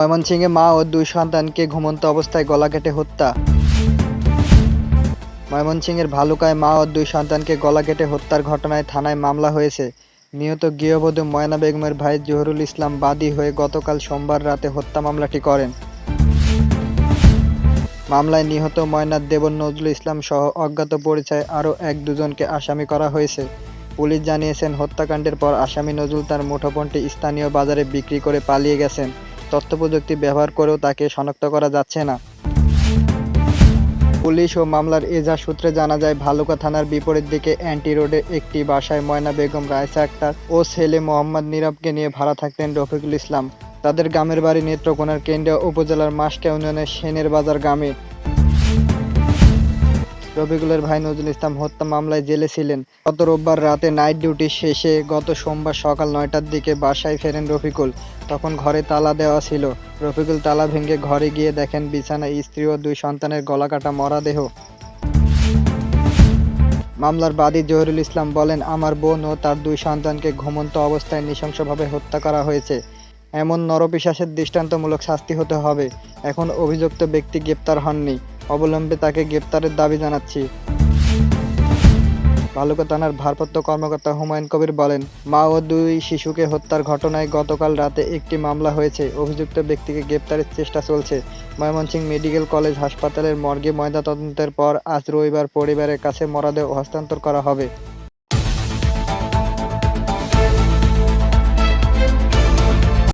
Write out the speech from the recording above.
ময়মনসিংহে মা ও দুই সন্তানকে ঘুমন্ত অবস্থায় গলা কেটে হত্যা। ময়মনসিংহের ভালুকায় মা ও দুই সন্তানকে গলা কেটে হত্যার ঘটনায় থানায় মামলা হয়েছে। নিহত গৃহবধূ ময়না বেগমের ভাই জহুরুল ইসলাম বাদী হয়ে গতকাল সোমবার রাতে হত্যা মামলাটি করেন। মামলায় নিহত ময়নার দেবর নজরুল ইসলাম সহ অজ্ঞাত পরিচয় আরও এক-দুজনকে আসামি করা হয়েছে। পুলিশ জানিয়েছেন, হত্যাকাণ্ডের পর আসামি নজরুল তার মুঠোফোনটি স্থানীয় বাজারে বিক্রি করে পালিয়ে গেছেন। তথ্যপ্রযুক্তি ব্যবহার করেও তাকে শনাক্ত করা যাচ্ছে না। পুলিশ ও মামলার এজাহার সূত্রে জানা যায়, ভালুকা থানার বিপরীত দিকে এনটি রোডে একটি বাসায় ময়না বেগম, রায়সা আক্তার ও ছেলে মোহাম্মদ নীরবকে নিয়ে ভাড়া থাকতেন রফিকুল ইসলাম। তাদের গ্রামের বাড়ি নেত্রকোনার কেন্দ্রীয় উপজেলার মাসকা ইউনিয়নের সেনের বাজার গ্রামে। রফিকুলের ভাই নজরুল ইসলাম হত্যা মামলায় জেলে ছিলেন। গত রোববার রাতে নাইট ডিউটি শেষে গত সোমবার সকাল ৯টার দিকে বাসায় ফেরেন রফিকুল। তখন ঘরে তালা দেওয়া ছিল। রফিকুল তালা ভেঙে ঘরে গিয়ে দেখেন বিছানায় স্ত্রী ও দুই সন্তানের গলাকাটা মরা দেহ। মামলার বাদী জহুরুল ইসলাম বলেন, আমার বোন ও তার দুই সন্তানকে ঘুমন্ত অবস্থায় নৃশংসভাবে হত্যা করা হয়েছে। এমন নরপিশাচের দৃষ্টান্তমূলক শাস্তি হতে হবে। এখন অভিযুক্ত ব্যক্তি গ্রেপ্তার হননি। অবিলম্বে তাকে গ্রেপ্তারের দাবি জানাচ্ছি। ভালুকা থানার ভারপ্রাপ্ত কর্মকর্তা হুমায়ুন কবির বলেন, মা ও দুই শিশুকে হত্যার ঘটনায় গতকাল রাতে একটি মামলা হয়েছে। অভিযুক্ত ব্যক্তিকে গ্রেপ্তারের চেষ্টা চলছে। ময়মনসিংহ মেডিকেল কলেজ হাসপাতালের মর্গে ময়নাতদন্তের পর আজ রবিবার পরিবারের কাছে মরদেহ হস্তান্তর করা হবে।